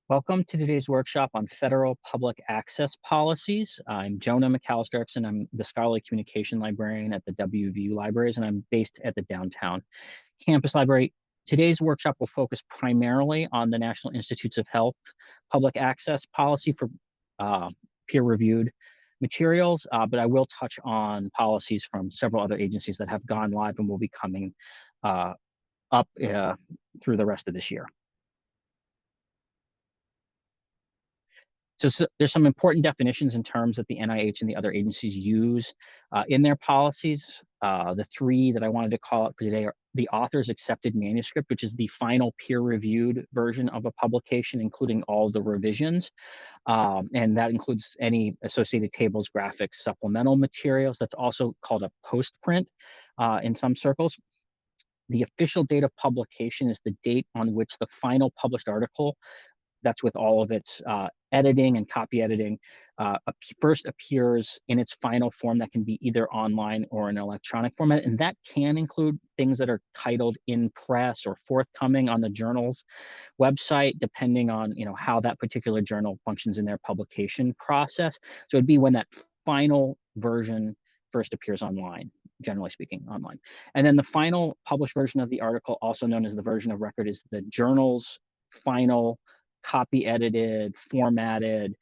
Welcome to today's workshop on federal public access policies. I'm Jonah McAllister-Erickson. I'm the Scholarly Communication Librarian at the WVU Libraries, and I'm based at the downtown campus library. Today's workshop will focus primarily on the National Institutes of Health public access policy for peer-reviewed materials, but I will touch on policies from several other agencies that have gone live and will be coming up through the rest of this year. So there's some important definitions and terms that the NIH and the other agencies use in their policies. The three that I wanted to call out for today are the author's accepted manuscript, which is the final peer-reviewed version of a publication, including all the revisions. And that includes any associated tables, graphics, supplemental materials. That's also called a postprint in some circles. The official date of publication is the date on which the final published article, that's with all of its editing and copy editing, first appears in its final form that can be either online or in electronic format. And that can include things that are titled in press or forthcoming on the journal's website, depending on how that particular journal functions in their publication process. So it'd be when that final version first appears online, generally speaking, online. And then the final published version of the article, also known as the version of record, is the journal's final copy edited, formatted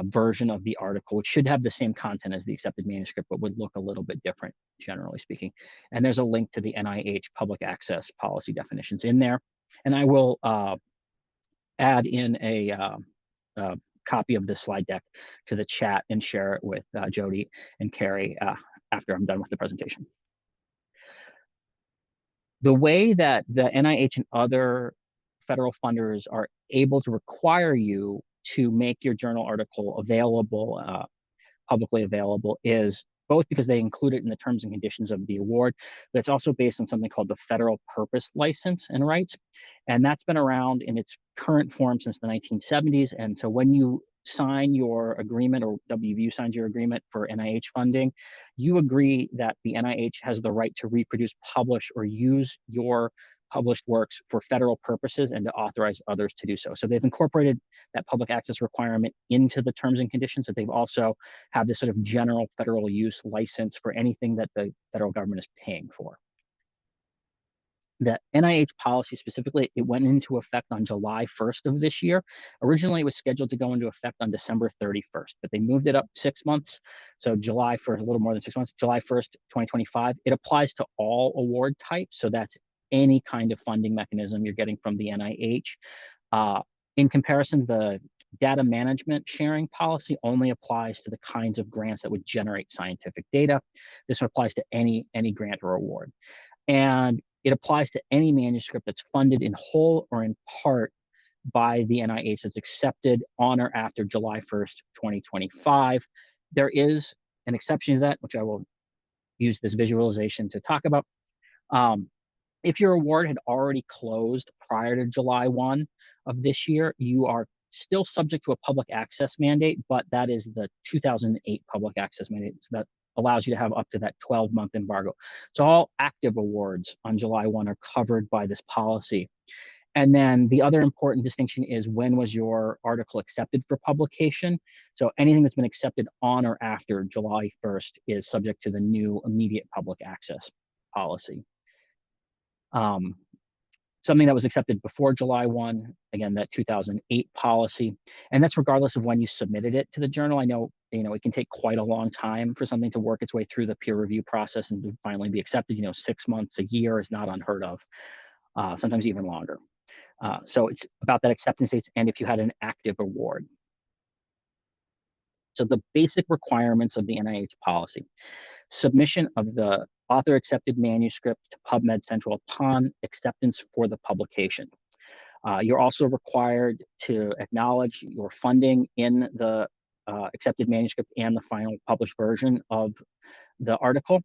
version of the article, which should have the same content as the accepted manuscript, but would look a little bit different, generally speaking. And there's a link to the NIH public access policy definitions in there. And I will add in a copy of this slide deck to the chat and share it with Jody and Carrie after I'm done with the presentation. The way that the NIH and other federal funders are able to require you to make your journal article available, publicly available, is both because they include it in the terms and conditions of the award, but it's also based on something called the Federal Purpose License and Rights. And that's been around in its current form since the 1970s. And so when you sign your agreement, or WVU signs your agreement for NIH funding, you agree that the NIH has the right to reproduce, publish, or use your published works for federal purposes and to authorize others to do so. So they've incorporated that public access requirement into the terms and conditions, that they've also have this sort of general federal use license for anything that the federal government is paying for. The NIH policy specifically, it went into effect on July 1st of this year. Originally, it was scheduled to go into effect on December 31st, but they moved it up 6 months. So July 1st, a little more than 6 months, July 1st, 2025. It applies to all award types. So that's any kind of funding mechanism you're getting from the NIH. In comparison, the data management sharing policy only applies to the kinds of grants that would generate scientific data. This applies to any grant or award. And it applies to any manuscript that's funded in whole or in part by the NIH that's accepted on or after July 1st, 2025. There is an exception to that, which I will use this visualization to talk about. If your award had already closed prior to July 1 of this year, you are still subject to a public access mandate, but that is the 2008 public access mandate. So that allows you to have up to that 12-month embargo. So all active awards on July 1 are covered by this policy. And then the other important distinction is, when was your article accepted for publication? So anything that's been accepted on or after July 1st is subject to the new immediate public access policy. Something that was accepted before July 1, again, that 2008 policy, and that's regardless of when you submitted it to the journal. I know, it can take quite a long time for something to work its way through the peer review process and to finally be accepted. 6 months, a year is not unheard of, sometimes even longer. So it's about that acceptance dates and if you had an active award. So the basic requirements of the NIH policy: submission of the author accepted manuscript to PubMed Central upon acceptance for the publication. You're also required to acknowledge your funding in the accepted manuscript and the final published version of the article.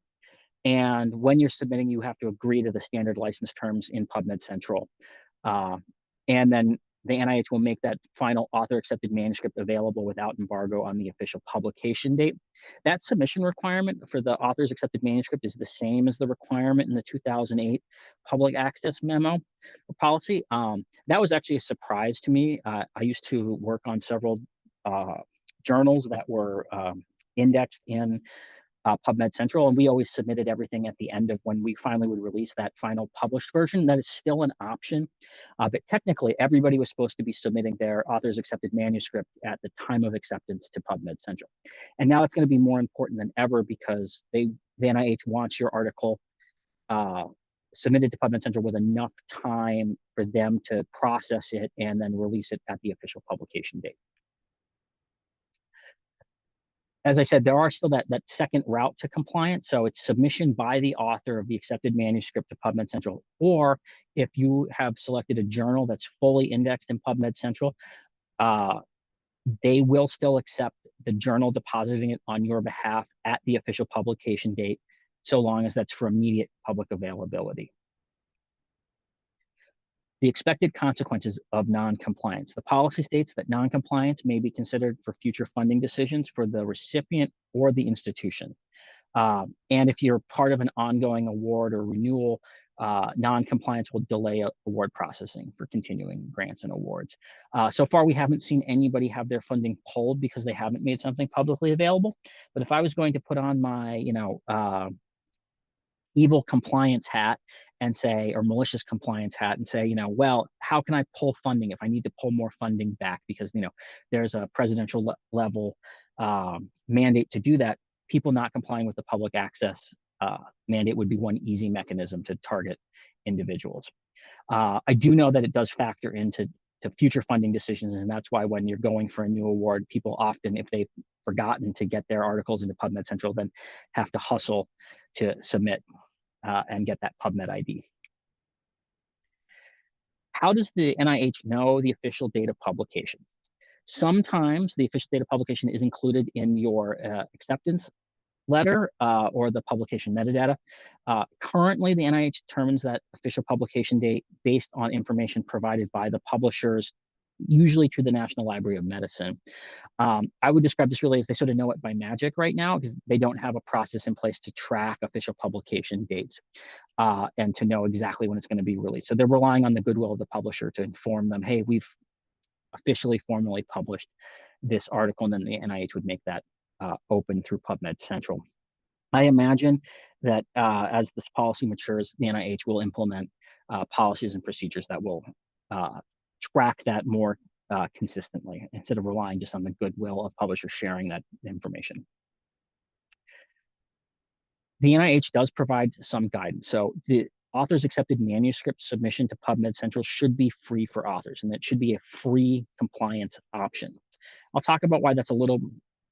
And when you're submitting, you have to agree to the standard license terms in PubMed Central. And then the NIH will make that final author accepted manuscript available without embargo on the official publication date. That submission requirement for the author's accepted manuscript is the same as the requirement in the 2008 public access memo or policy. That was actually a surprise to me. I used to work on several uh, journals that were indexed in PubMed Central, and we always submitted everything at the end of when we finally would release that final published version. That is still an option, but technically everybody was supposed to be submitting their author's accepted manuscript at the time of acceptance to PubMed Central. And now it's going to be more important than ever because the NIH wants your article uh, submitted to PubMed Central with enough time for them to process it and then release it at the official publication date. As I said, there are still that second route to compliance. So it's submission by the author of the accepted manuscript to PubMed Central. Or if you have selected a journal that's fully indexed in PubMed Central, uh, they will still accept the journal depositing it on your behalf at the official publication date, so long as that's for immediate public availability. The expected consequences of non-compliance. The policy states that non-compliance may be considered for future funding decisions for the recipient or the institution. And if you're part of an ongoing award or renewal, non-compliance will delay award processing for continuing grants and awards. So far, we haven't seen anybody have their funding pulled because they haven't made something publicly available. But if I was going to put on my, evil compliance hat and say, or malicious compliance hat and say, well, how can I pull funding if I need to pull more funding back because, there's a presidential level mandate to do that. People not complying with the public access mandate would be one easy mechanism to target individuals. I do know that it does factor into future funding decisions, and that's why when you're going for a new award, people often, if they've forgotten to get their articles into PubMed Central, then have to hustle to submit and get that PubMed ID. How does the NIH know the official date of publication? Sometimes the official date of publication is included in your acceptance letter or the publication metadata. Currently, the NIH determines that official publication date based on information provided by the publishers, usually through the National Library of Medicine. I would describe this really as they sort of know it by magic right now because they don't have a process in place to track official publication dates and to know exactly when it's going to be released. So they're relying on the goodwill of the publisher to inform them, hey, we've officially formally published this article, and then the NIH would make that open through PubMed Central. I imagine that as this policy matures, the NIH will implement policies and procedures that will track that more consistently instead of relying just on the goodwill of publishers sharing that information. The NIH does provide some guidance. So the author's accepted manuscript submission to PubMed Central should be free for authors, and it should be a free compliance option. I'll talk about why that's a little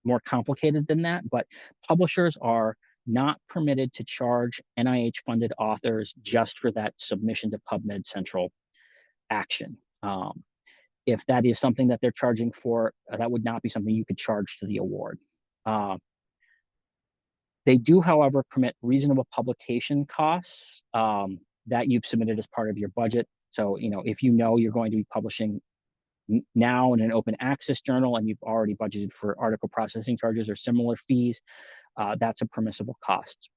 more complicated than that, but publishers are not permitted to charge NIH-funded authors just for that submission to PubMed Central action. If that is something that they're charging for, that would not be something you could charge to the award. They do, however, permit reasonable publication costs that you've submitted as part of your budget. So, if you're going to be publishing now in an open access journal and you've already budgeted for article processing charges or similar fees, that's a permissible cost.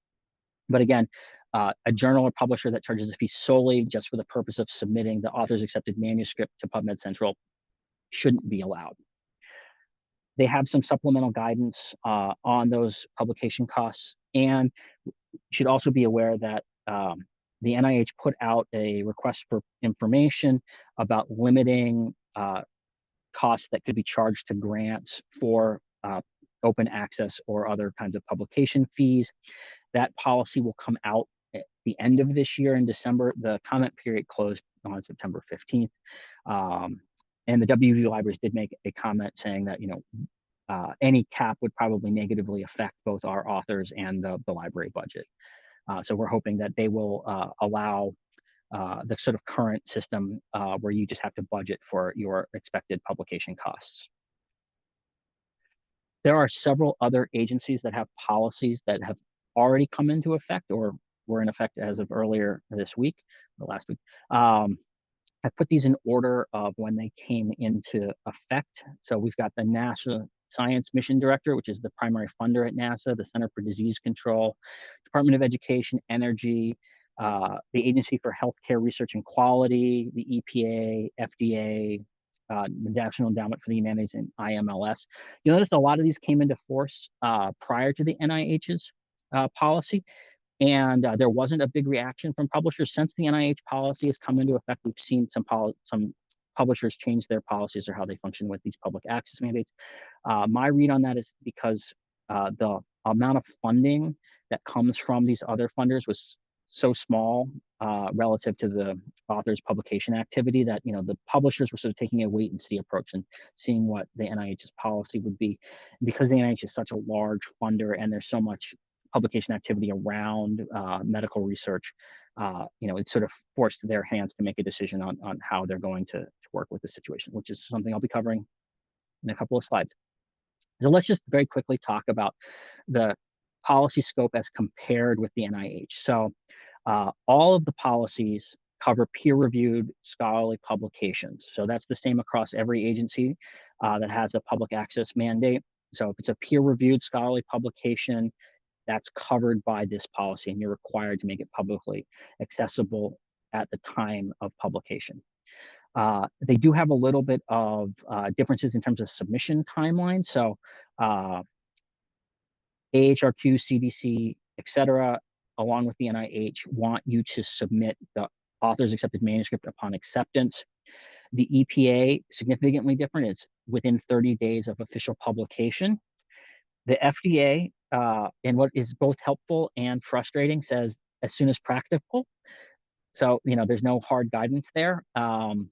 But again, a journal or publisher that charges a fee solely just for the purpose of submitting the author's accepted manuscript to PubMed Central shouldn't be allowed. They have some supplemental guidance on those publication costs, and you should also be aware that the NIH put out a request for information about limiting costs that could be charged to grants for open access or other kinds of publication fees. That policy will come out at the end of this year in December. The comment period closed on September 15th. And the WV libraries did make a comment saying that, any cap would probably negatively affect both our authors and the library budget. So we're hoping that they will allow the sort of current system where you just have to budget for your expected publication costs. There are several other agencies that have policies that have already come into effect or were in effect as of earlier this week or last week. I put these in order of when they came into effect. So we've got the Science Mission Director, which is the primary funder at NASA, the Center for Disease Control, Department of Education, Energy, the Agency for Healthcare Research and Quality, the EPA, FDA, the National Endowment for the Humanities, and IMLS. You'll notice a lot of these came into force prior to the NIH's policy, and there wasn't a big reaction from publishers. Since the NIH policy has come into effect, we've seen some publishers change their policies or how they function with these public access mandates. My read on that is because the amount of funding that comes from these other funders was so small relative to the author's publication activity that the publishers were sort of taking a wait and see approach and seeing what the NIH's policy would be. And because the NIH is such a large funder and there's so much publication activity around medical research, it sort of forced their hands to make a decision on how they're going to work with the situation, which is something I'll be covering in a couple of slides. So let's just very quickly talk about the policy scope as compared with the NIH. So all of the policies cover peer-reviewed scholarly publications. So that's the same across every agency that has a public access mandate. So if it's a peer-reviewed scholarly publication, that's covered by this policy, and you're required to make it publicly accessible at the time of publication. They do have a little bit of differences in terms of submission timeline. So AHRQ, CDC, etc., along with the NIH, want you to submit the author's accepted manuscript upon acceptance. The EPA, significantly different. It's within 30 days of official publication. The FDA, and what is both helpful and frustrating, says as soon as practical. So, there's no hard guidance there. And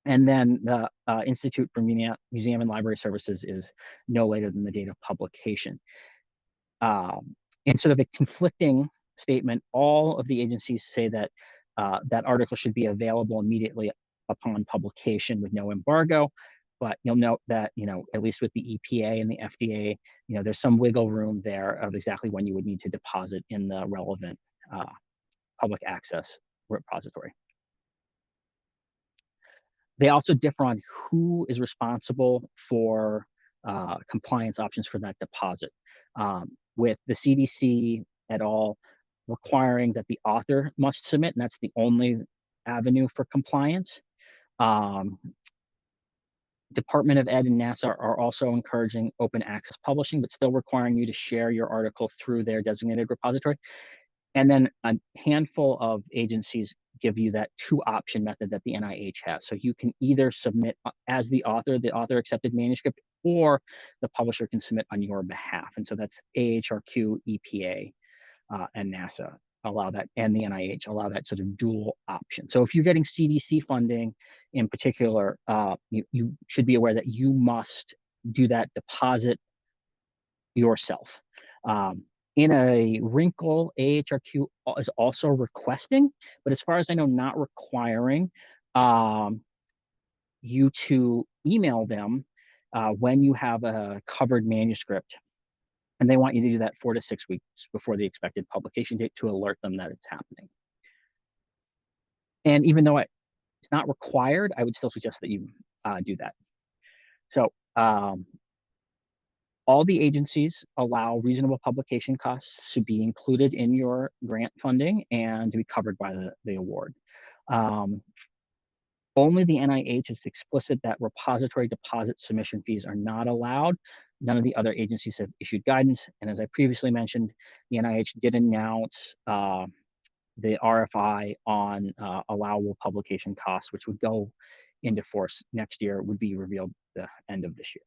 then the Institute for Museum and Library Services is no later than the date of publication. In sort of a conflicting statement, all of the agencies say that that article should be available immediately upon publication with no embargo. But you'll note that, at least with the EPA and the FDA, there's some wiggle room there of exactly when you would need to deposit in the relevant public access repository. They also differ on who is responsible for compliance options for that deposit. With the CDC et al. Requiring that the author must submit, and that's the only avenue for compliance. Department of Ed and NASA are also encouraging open access publishing, but still requiring you to share your article through their designated repository. And then a handful of agencies give you that two-option method that the NIH has. So you can either submit as the author accepted manuscript, or the publisher can submit on your behalf. And so that's AHRQ, EPA, and NASA allow that, and the NIH allow that sort of dual option. So if you're getting CDC funding in particular, you should be aware that you must do that deposit yourself. In a wrinkle, AHRQ is also requesting, but as far as I know, not requiring you to email them when you have a covered manuscript. And they want you to do that 4 to 6 weeks before the expected publication date to alert them that it's happening. And even though it's not required, I would still suggest that you do that. So all the agencies allow reasonable publication costs to be included in your grant funding and to be covered by the award. Only the NIH is explicit that repository deposit submission fees are not allowed. None of the other agencies have issued guidance. And as I previously mentioned, the NIH did announce the RFI on allowable publication costs, which would go into force next year, would be revealed the end of this year.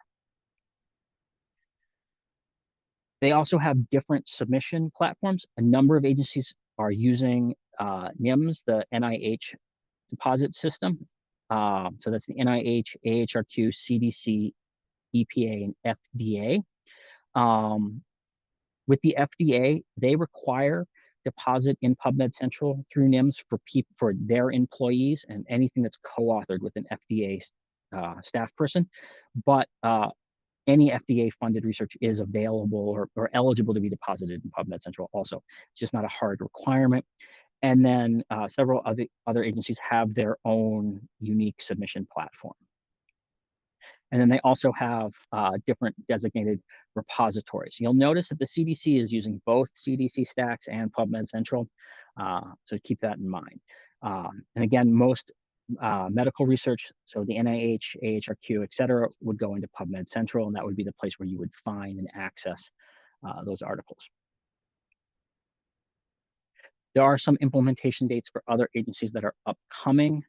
They also have different submission platforms. A number of agencies are using NIMS, the NIH deposit system. So that's the NIH, AHRQ, CDC, EPA, and FDA. With the FDA, they require deposit in PubMed Central through NIMS for their employees and anything that's co-authored with an FDA staff person. But any FDA-funded research is available or eligible to be deposited in PubMed Central also. It's just not a hard requirement. And then several other agencies have their own unique submission platform. And then they also have different designated repositories. You'll notice that the CDC is using both CDC Stacks and PubMed Central, so keep that in mind. And again, most medical research, so the NIH, AHRQ, et cetera, would go into PubMed Central, and that would be the place where you would find and access those articles. There are some implementation dates for other agencies that are upcoming.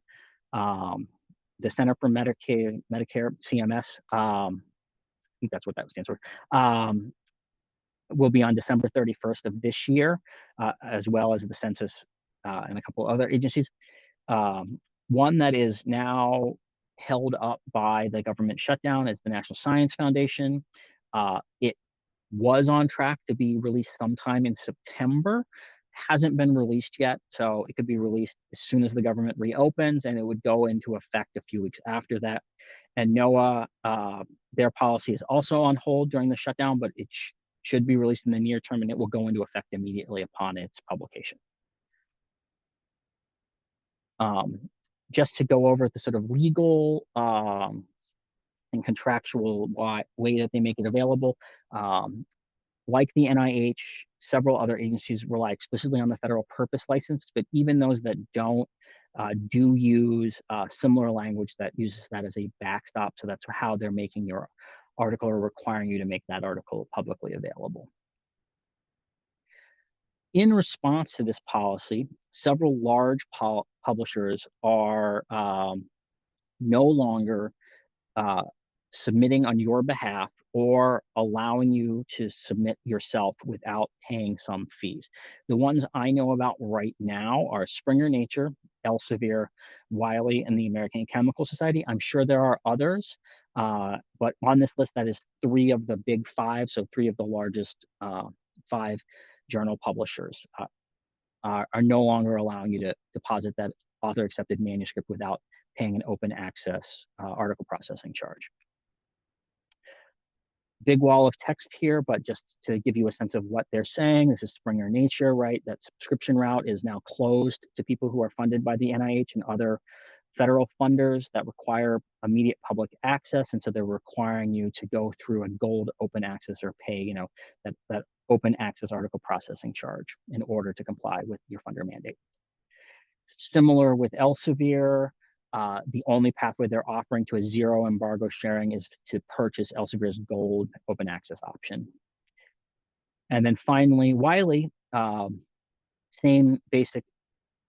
The Center for Medicare, CMS, I think that's what that stands for, will be on December 31st of this year, as well as the census and a couple other agencies. One that is now held up by the government shutdown is the National Science Foundation. It was on track to be released sometime in September, hasn't been released yet, so it could be released as soon as the government reopens, and it would go into effect a few weeks after that. And NOAA, their policy is also on hold during the shutdown, but it should be released in the near term, and it will go into effect immediately upon its publication. Just to go over the sort of legal and contractual way that they make it available, like the NIH, several other agencies rely explicitly on the federal purpose license, but even those that don't do use similar language that uses that as a backstop. So that's how they're making your article or requiring you to make that article publicly available. In response to this policy, several large publishers are no longer submitting on your behalf or allowing you to submit yourself without paying some fees. The ones I know about right now are Springer Nature, Elsevier, Wiley, and the American Chemical Society. I'm sure there are others, but on this list, that is 3 of the big 5, so 3 of the largest 5 journal publishers are no longer allowing you to deposit that author-accepted manuscript without paying an open access article processing charge. Big wall of text here, but just to give you a sense of what they're saying, this is Springer Nature, right? That subscription route is now closed to people who are funded by the NIH and other federal funders that require immediate public access. And so they're requiring you to go through a gold open access or pay, that open access article processing charge in order to comply with your funder mandate. Similar with Elsevier, the only pathway they're offering to a zero embargo sharing is to purchase Elsevier's gold open access option. And then finally, Wiley, same basic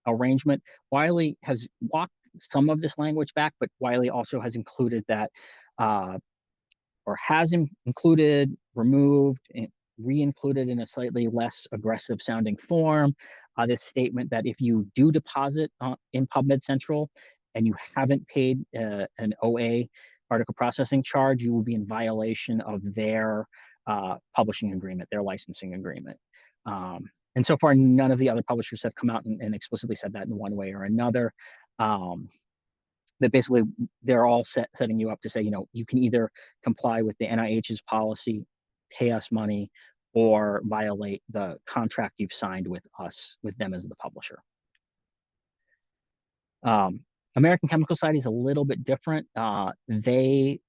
arrangement. Wiley has walked some of this language back, but Wiley also has included that, or has included, removed, and re-included in a slightly less aggressive sounding form, this statement that if you do deposit in PubMed Central and you haven't paid an OA article processing charge, you will be in violation of their publishing agreement, their licensing agreement. And so far, none of the other publishers have come out and explicitly said that in one way or another. That basically they're all setting you up to say, you can either comply with the NIH's policy, pay us money, or violate the contract you've signed with us, with them as the publisher. American Chemical Society is a little bit different. They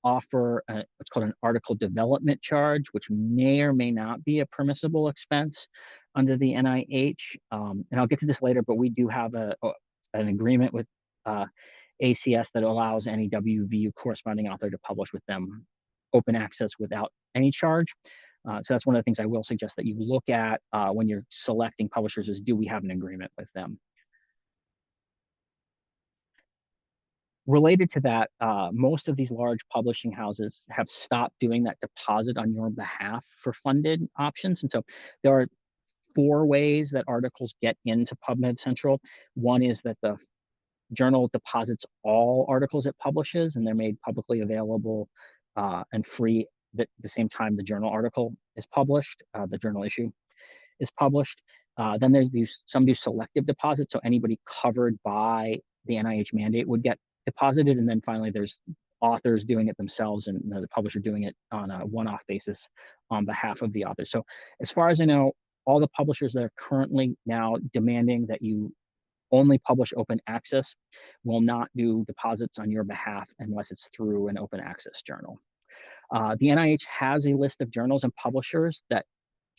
offer what's called an article development charge, which may or may not be a permissible expense under the NIH. And I'll get to this later, but we do have an agreement with ACS that allows any WVU corresponding author to publish with them open access without any charge. So that's one of the things I will suggest that you look at when you're selecting publishers is, do we have an agreement with them? Related to that, most of these large publishing houses have stopped doing that deposit on your behalf for funded options. And so there are 4 ways that articles get into PubMed Central. One is that the journal deposits all articles it publishes, and they're made publicly available and free at the same time the journal article is published, the journal issue is published. Then there's some do selective deposits, so anybody covered by the NIH mandate would get deposited. And then finally, there's authors doing it themselves and the publisher doing it on a one-off basis on behalf of the author. So as far as I know, all the publishers that are currently now demanding that you only publish open access, will not do deposits on your behalf unless it's through an open access journal. The NIH has a list of journals and publishers that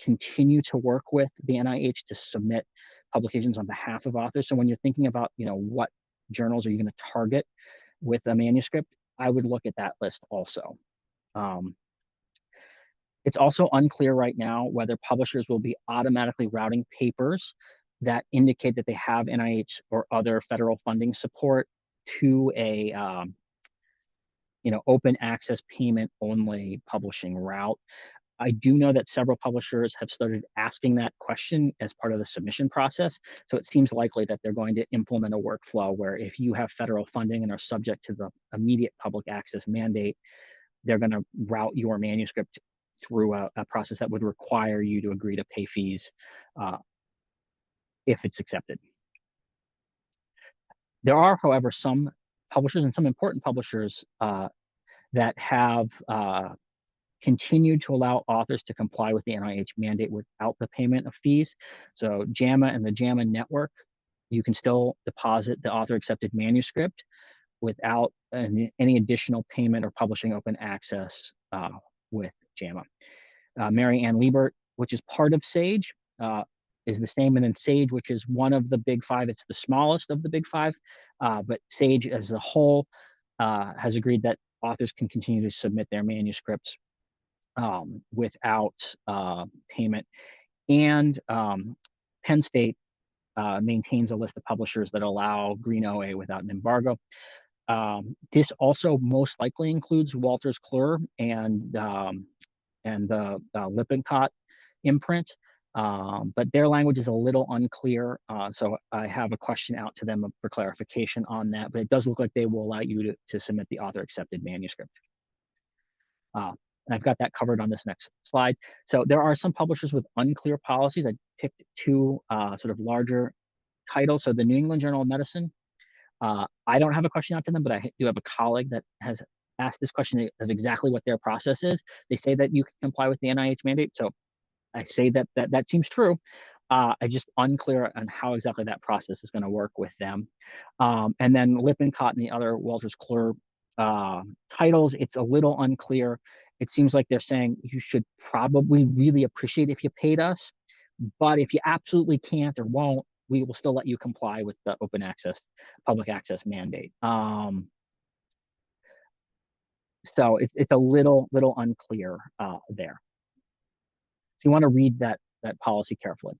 continue to work with the NIH to submit publications on behalf of authors. So when you're thinking about, what journals are you going to target with a manuscript, I would look at that list also. It's also unclear right now whether publishers will be automatically routing papers that indicate that they have NIH or other federal funding support to a open access payment only publishing route. I do know that several publishers have started asking that question as part of the submission process. So it seems likely that they're going to implement a workflow where if you have federal funding and are subject to the immediate public access mandate, they're going to route your manuscript through a process that would require you to agree to pay fees if it's accepted. There are, however, some publishers and some important publishers that have continued to allow authors to comply with the NIH mandate without the payment of fees. So JAMA and the JAMA network, you can still deposit the author accepted manuscript without any additional payment or publishing open access with JAMA. Mary Ann Liebert, which is part of SAGE, is the same. And then SAGE, which is one of the big five, it's the smallest of the big five, but SAGE as a whole has agreed that authors can continue to submit their manuscripts without payment. And Penn State maintains a list of publishers that allow green OA without an embargo. This also most likely includes Wolters Kluwer and the Lippincott imprint, but their language is a little unclear. So I have a question out to them for clarification on that, but it does look like they will allow you to submit the author accepted manuscript. And I've got that covered on this next slide. So there are some publishers with unclear policies. I picked two sort of larger titles. So the New England Journal of Medicine, I don't have a question out to them, but I do have a colleague that has asked this question of exactly what their process is. They say that you can comply with the NIH mandate. So I say that seems true. I just unclear on how exactly that process is going to work with them. And then Lippincott and the other Wolters Kluwer titles, it's a little unclear. It seems like they're saying you should probably really appreciate if you paid us, but if you absolutely can't or won't, we will still let you comply with the open access, public access mandate. So it's a little unclear there. So you want to read that policy carefully.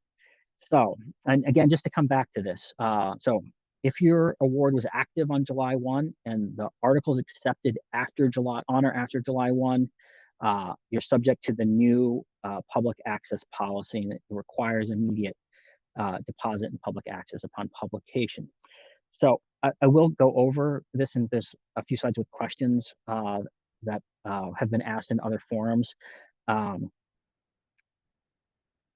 So, and again, just to come back to this, so if your award was active on July 1 and the article is accepted on or after July 1, you're subject to the new public access policy, and it requires immediate deposit and public access upon publication. So I will go over this, and there's a few slides with questions that have been asked in other forums.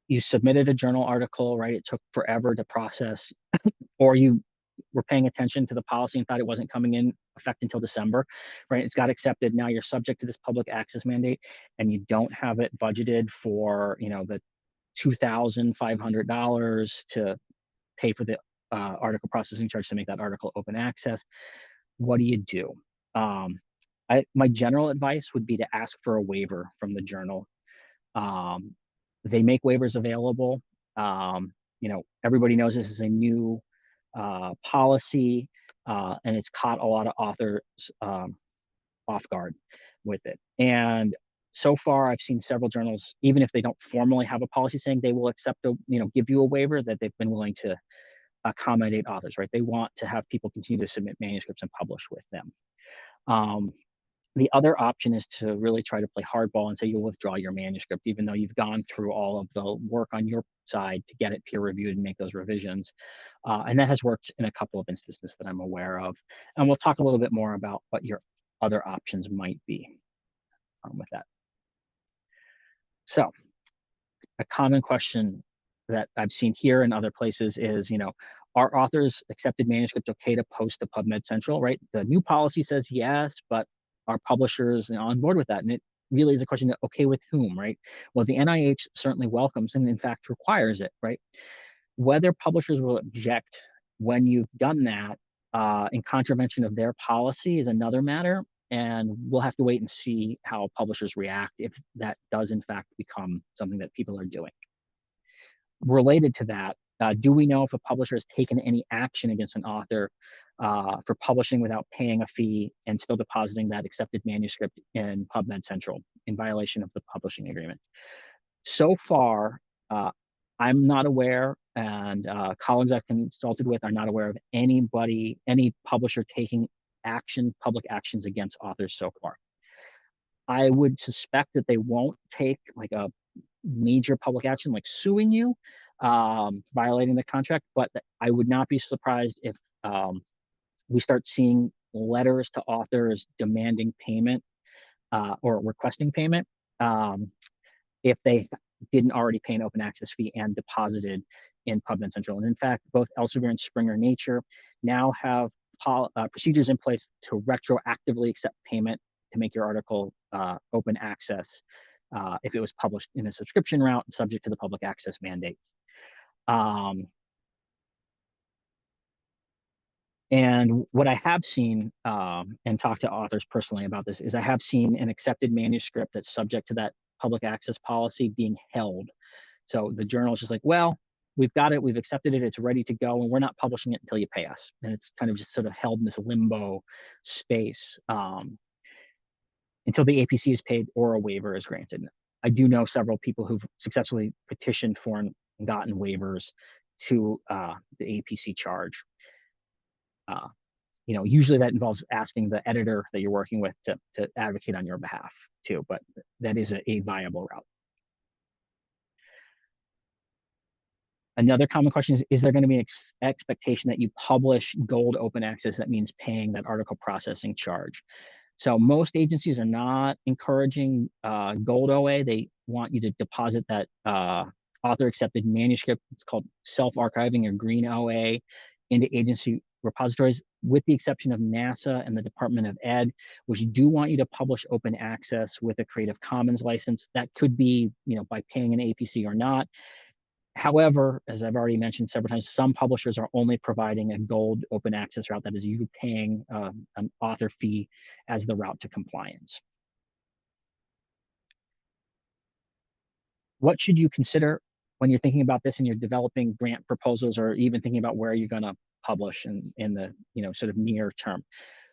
You submitted a journal article, right? It took forever to process, or you were paying attention to the policy and thought it wasn't coming in effect until December, right? It's got accepted. Now you're subject to this public access mandate, and you don't have it budgeted for, the $2,500 to pay for the article processing charge to make that article open access. What do? My general advice would be to ask for a waiver from the journal. They make waivers available. Everybody knows this is a new policy, and it's caught a lot of authors off guard with it. And so far, I've seen several journals, even if they don't formally have a policy saying they will accept give you a waiver, that they've been willing to accommodate authors, right? They want to have people continue to submit manuscripts and publish with them. The other option is to really try to play hardball and say you'll withdraw your manuscript, even though you've gone through all of the work on your side to get it peer reviewed and make those revisions. And that has worked in a couple of instances that I'm aware of. And we'll talk a little bit more about what your other options might be with that. So a common question that I've seen here and other places is, are authors accepted manuscripts okay to post to PubMed Central, right? The new policy says yes, but are publishers on board with that? And it really is a question of okay with whom, right? Well, the NIH certainly welcomes and in fact requires it, right? Whether publishers will object When you've done that, in contravention of their policy is another matter, and we'll have to wait and see how publishers react if that does in fact become something that people are doing. Related to that, do we know if a publisher has taken any action against an author for publishing without paying a fee and still depositing that accepted manuscript in PubMed Central in violation of the publishing agreement? So far, uh, I'm not aware, and colleagues I've consulted with are not aware of anybody, any publisher taking public actions against authors so far. I would suspect that they won't take like a major public action like suing you, violating the contract, but I would not be surprised if we start seeing letters to authors demanding payment or requesting payment. If they didn't already pay an open access fee and deposited in PubMed Central. And in fact, both Elsevier and Springer Nature now have procedures in place to retroactively accept payment to make your article open access if it was published in a subscription route and subject to the public access mandate. And what I have seen and talked to authors personally about this is I have seen an accepted manuscript that's subject to that public access policy being held. So the journal is just like, well, we've got it, we've accepted it, it's ready to go, and we're not publishing it until you pay us. And it's kind of just sort of held in this limbo space until the APC is paid or a waiver is granted. I do know several people who've successfully petitioned for and gotten waivers to the APC charge. Usually that involves asking the editor that you're working with to advocate on your behalf too, but that is a viable route. Another common question is there going to be an expectation that you publish gold open access that means paying that article processing charge? So most agencies are not encouraging gold OA. They want you to deposit that author accepted manuscript. It's called self-archiving or green OA into agency repositories, with the exception of NASA and the Department of Ed, which do want you to publish open access with a Creative Commons license. That could be, by paying an APC or not. However, as I've already mentioned several times, some publishers are only providing a gold open access route, that is you paying an author fee as the route to compliance. What should you consider when you're thinking about this and you're developing grant proposals or even thinking about where you're going to publish in the sort of near term?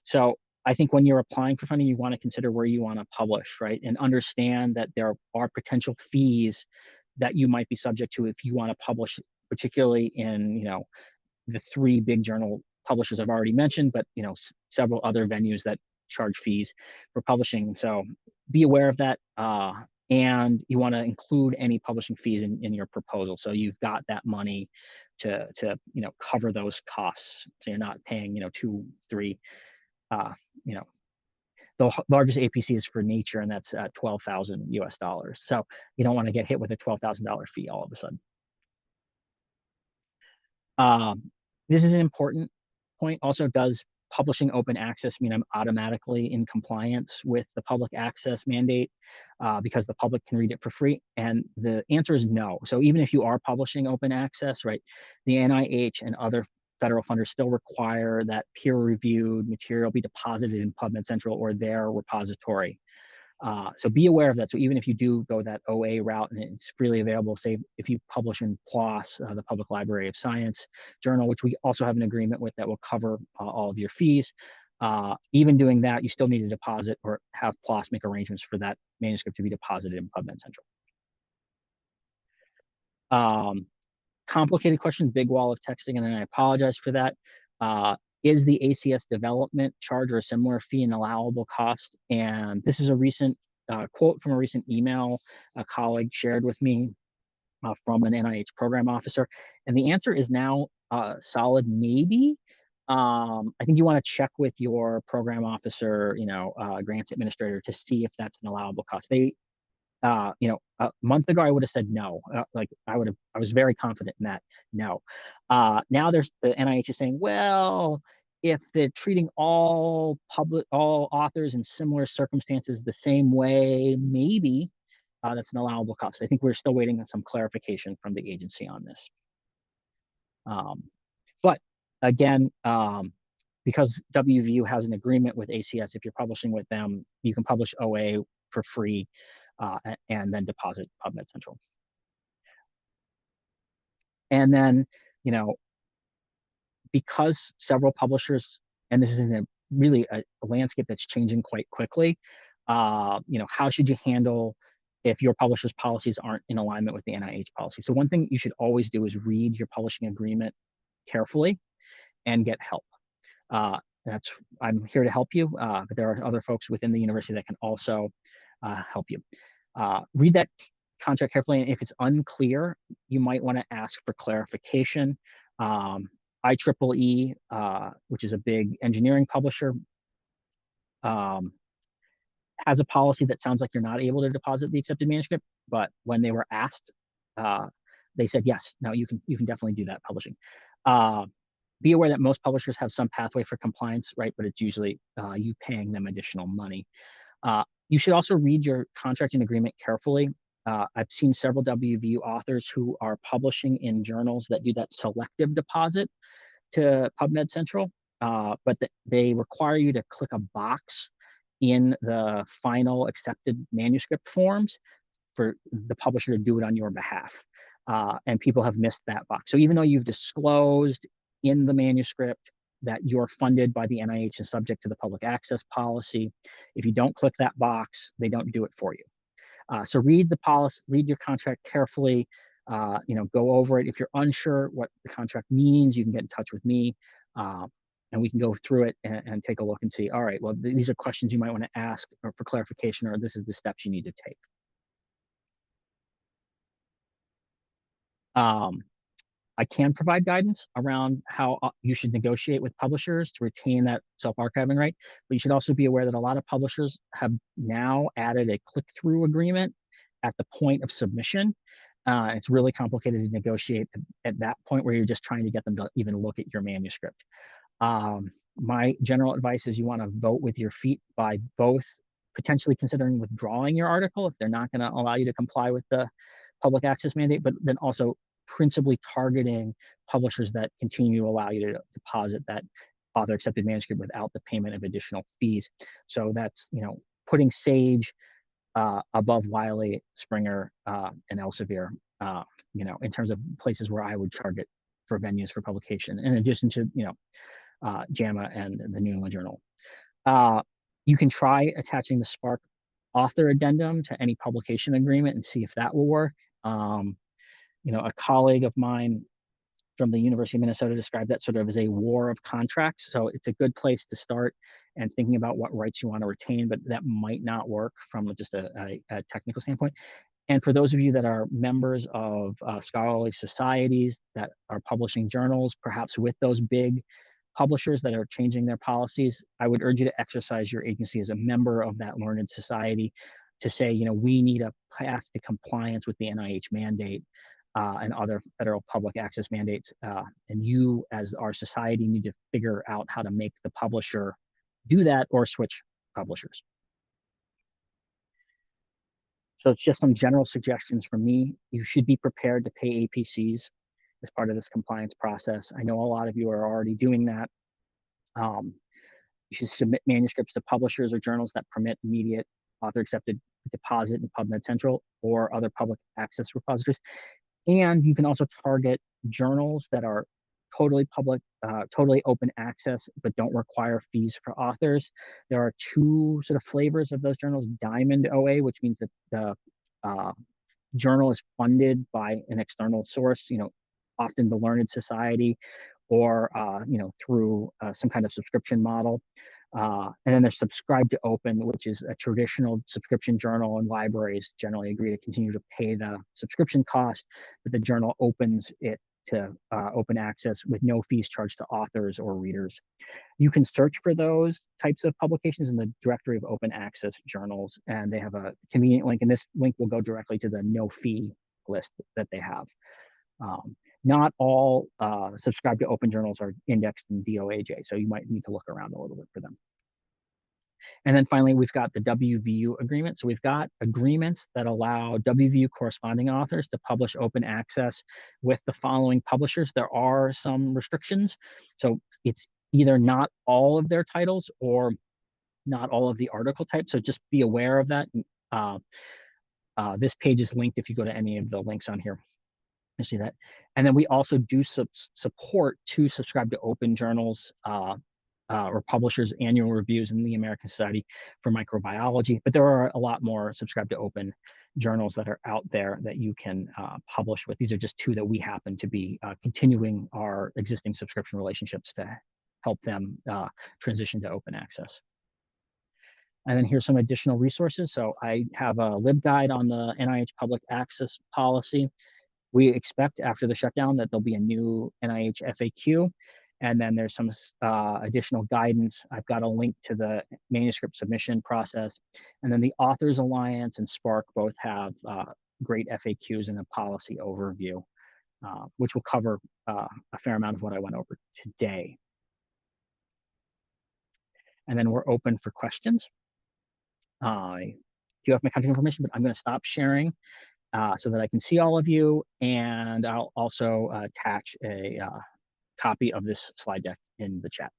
So I think when you're applying for funding, you want to consider where you want to publish, right? And understand that there are potential fees that you might be subject to if you want to publish, particularly in, the three big journal publishers I've already mentioned, but, several other venues that charge fees for publishing. So be aware of that. And you want to include any publishing fees in your proposal. So you've got that money to cover those costs. So you're not paying, 2, 3, the largest APC is for Nature, and that's $12,000 US. So you don't want to get hit with a $12,000 fee all of a sudden. This is an important point. Also, does publishing open access mean I'm automatically in compliance with the public access mandate because the public can read it for free? And the answer is no. So even if you are publishing open access, right, the NIH and other federal funders still require that peer-reviewed material be deposited in PubMed Central or their repository. So be aware of that. So even if you do go that OA route and it's freely available, say if you publish in PLOS, the Public Library of Science journal, which we also have an agreement with that will cover all of your fees, even doing that, you still need to deposit or have PLOS make arrangements for that manuscript to be deposited in PubMed Central. Complicated question, big wall of texting, and I apologize for that. Is the ACS development charge or a similar fee an allowable cost? And this is a recent quote from a recent email a colleague shared with me from an NIH program officer. And the answer is now solid maybe. I think you want to check with your program officer, grants administrator, to see if that's an allowable cost. They a month ago I would have said no. I was very confident in that. No. Now there's the NIH is saying, well, if they're treating all authors in similar circumstances the same way, maybe that's an allowable cost. I think we're still waiting on some clarification from the agency on this. But again, because WVU has an agreement with ACS, if you're publishing with them, you can publish OA for free and then deposit PubMed Central. And then, you know, because several publishers, and this is really a landscape that's changing quite quickly, you know, how should you handle if your publisher's policies aren't in alignment with the NIH policy? So one thing you should always do is read your publishing agreement carefully and get help. That's I'm here to help you, but there are other folks within the university that can also help you. Read that contract carefully, and if it's unclear, you might want to ask for clarification. IEEE, which is a big engineering publisher, um, has a policy that sounds like you're not able to deposit the accepted manuscript, but when they were asked, uh, they said yes. No, you can definitely do that publishing. Be aware that most publishers have some pathway for compliance, right? But it's usually you paying them additional money. You should also read your contract and agreement carefully. I've seen several WVU authors who are publishing in journals that do that selective deposit to PubMed Central, but they require you to click a box in the final accepted manuscript forms for the publisher to do it on your behalf. And people have missed that box. So even though you've disclosed in the manuscript that you're funded by the NIH and subject to the public access policy, if you don't click that box, they don't do it for you. So read the policy, read your contract carefully. You know, go over it. If you're unsure what the contract means, you can get in touch with me, and we can go through it and take a look and see. All right, well, these are questions you might want to ask or for clarification, or this is the steps you need to take. I can provide guidance around how you should negotiate with publishers to retain that self-archiving right, but you should also be aware that a lot of publishers have now added a click-through agreement at the point of submission. It's really complicated to negotiate at that point where you're just trying to get them to even look at your manuscript. My general advice is you want to vote with your feet by both potentially considering withdrawing your article if they're not going to allow you to comply with the public access mandate, but then also principally targeting publishers that continue to allow you to deposit that author accepted manuscript without the payment of additional fees. So that's, you know, putting Sage above Wiley, Springer, and Elsevier, you know, in terms of places where I would target for venues for publication, in addition to, you know, JAMA and the New England Journal. You can try attaching the Spark author addendum to any publication agreement and see if that will work. You know, a colleague of mine from the University of Minnesota described that sort of as a war of contracts. So it's a good place to start and thinking about what rights you want to retain, but that might not work from just a technical standpoint. And for those of you that are members of scholarly societies that are publishing journals, perhaps with those big publishers that are changing their policies, I would urge you to exercise your agency as a member of that learned society to say, you know, we need a path to compliance with the NIH mandate and other federal public access mandates. And you, as our society, need to figure out how to make the publisher do that or switch publishers. So it's just some general suggestions from me. You should be prepared to pay APCs as part of this compliance process. I know a lot of you are already doing that. You should submit manuscripts to publishers or journals that permit immediate author accepted deposit in PubMed Central or other public access repositories. And you can also target journals that are totally public, totally open access, but don't require fees for authors. There are two sort of flavors of those journals: Diamond OA, which means that the journal is funded by an external source, you know, often the Learned Society, or you know, through some kind of subscription model. And then there's Subscribe to Open, which is a traditional subscription journal, and libraries generally agree to continue to pay the subscription cost, but the journal opens it to open access with no fees charged to authors or readers. You can search for those types of publications in the directory of open access journals, and they have a convenient link, and this link will go directly to the no fee list that they have. Not all Subscribe to Open journals are indexed in DOAJ, so you might need to look around a little bit for them. And then finally, we've got the WVU agreement. So we've got agreements that allow WVU corresponding authors to publish open access with the following publishers. There are some restrictions. So it's either not all of their titles or not all of the article types. So just be aware of that. Uh, this page is linked if you go to any of the links on here. You see that. And then we also do support to subscribe to open journals or publishers' annual reviews in the American Society for Microbiology. But there are a lot more subscribe to open journals that are out there that you can publish with. These are just two that we happen to be continuing our existing subscription relationships to help them transition to open access. And then here's some additional resources. So I have a LibGuide on the NIH public access policy. We expect after the shutdown that there'll be a new NIH FAQ, and then there's some additional guidance. I've got a link to the manuscript submission process, and then the Authors Alliance and Spark both have great FAQs and a policy overview, which will cover a fair amount of what I went over today. And then we're open for questions. I do have my contact information, but I'm going to stop sharing so that I can see all of you. And I'll also attach a copy of this slide deck in the chat.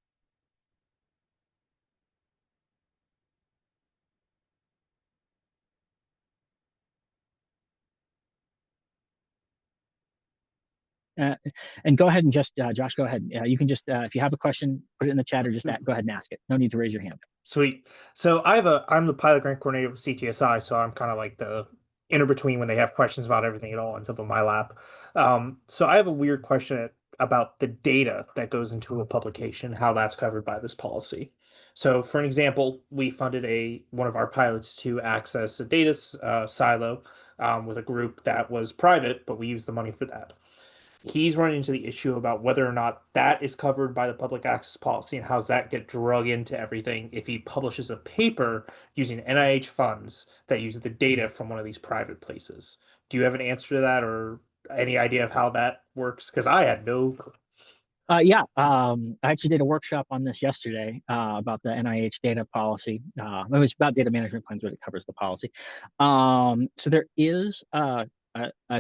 And go ahead and just, Josh, go ahead. You can just, if you have a question, put it in the chat or just go ahead and ask it. No need to raise your hand. Sweet. So I'm the pilot grant coordinator with CTSI, so I'm kind of like the inter between when they have questions about everything. It all ends up in my lap. So I have a weird question about the data that goes into a publication, how that's covered by this policy. So for an example, we funded one of our pilots to access a data silo with a group that was private, but we used the money for that. He's running into the issue about whether or not that is covered by the public access policy and how's that get drug into everything if he publishes a paper using NIH funds that uses the data from one of these private places. Do you have an answer to that or any idea of how that works? Because I had no. Yeah, I actually did a workshop on this yesterday about the NIH data policy. It was about data management plans, but it covers the policy. So there is a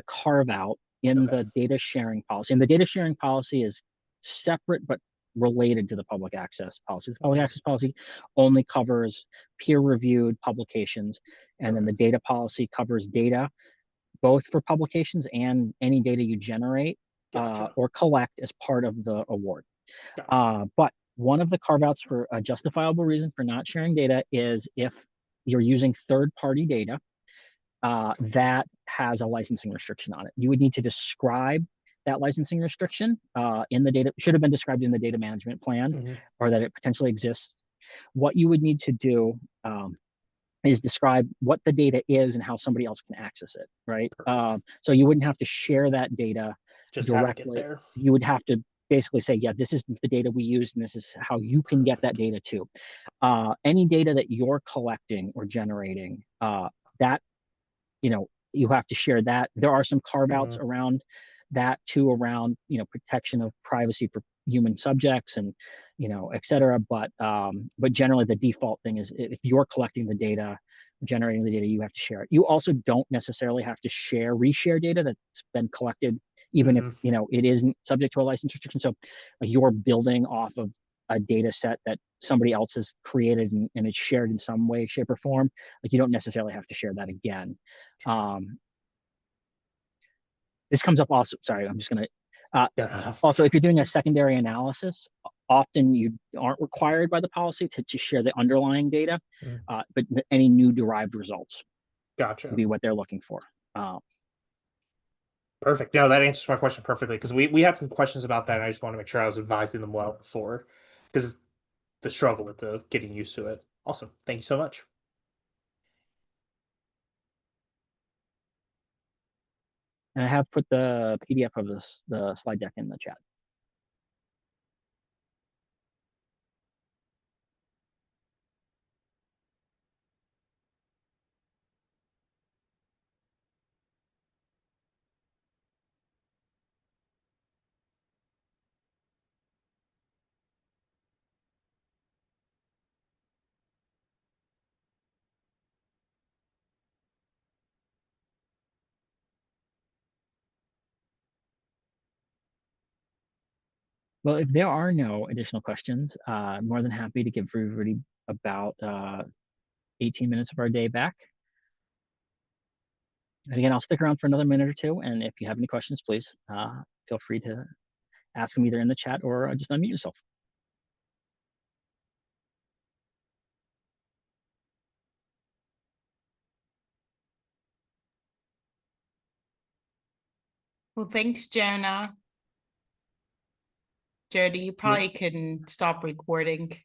carve out in the data sharing policy, and the data sharing policy is separate but related to the public access policy. The public access policy only covers peer-reviewed publications, and then the data policy covers data both for publications and any data you generate or collect as part of the award. But one of the carve-outs for a justifiable reason for not sharing data is if you're using third-party data that has a licensing restriction on it. You would need to describe that licensing restriction in the data, should have been described in the data management plan, or that it potentially exists. What you would need to do is describe what the data is and how somebody else can access it, right? So you wouldn't have to share that data just directly. There. You would have to basically say, yeah, this is the data we used, and this is how you can get that data too. Any data that you're collecting or generating, that, you have to share that. There are some carve-outs around that too, around, protection of privacy for human subjects and, et cetera. But generally the default thing is if you're collecting the data, generating the data, you have to share it. You also don't necessarily have to reshare data that's been collected, even if, it isn't subject to a license restriction. So you're building off of a data set that somebody else has created and it's shared in some way, shape, or form. Like you don't necessarily have to share that again. This comes up also, sorry, I'm just going to, also, if you're doing a secondary analysis, often you aren't required by the policy to share the underlying data, but any new derived results would be what they're looking for. Perfect. No, that answers my question perfectly because we had some questions about that and I just want to make sure I was advising them well before because the struggle with the getting used to it. Awesome. Thank you so much. And I have put the PDF of the slide deck in the chat. Well, if there are no additional questions, I'm more than happy to give everybody about 18 minutes of our day back. And again, I'll stick around for another minute or two. And if you have any questions, please feel free to ask them either in the chat or just unmute yourself. Well, thanks, Jonah. Jody, you probably can stop recording.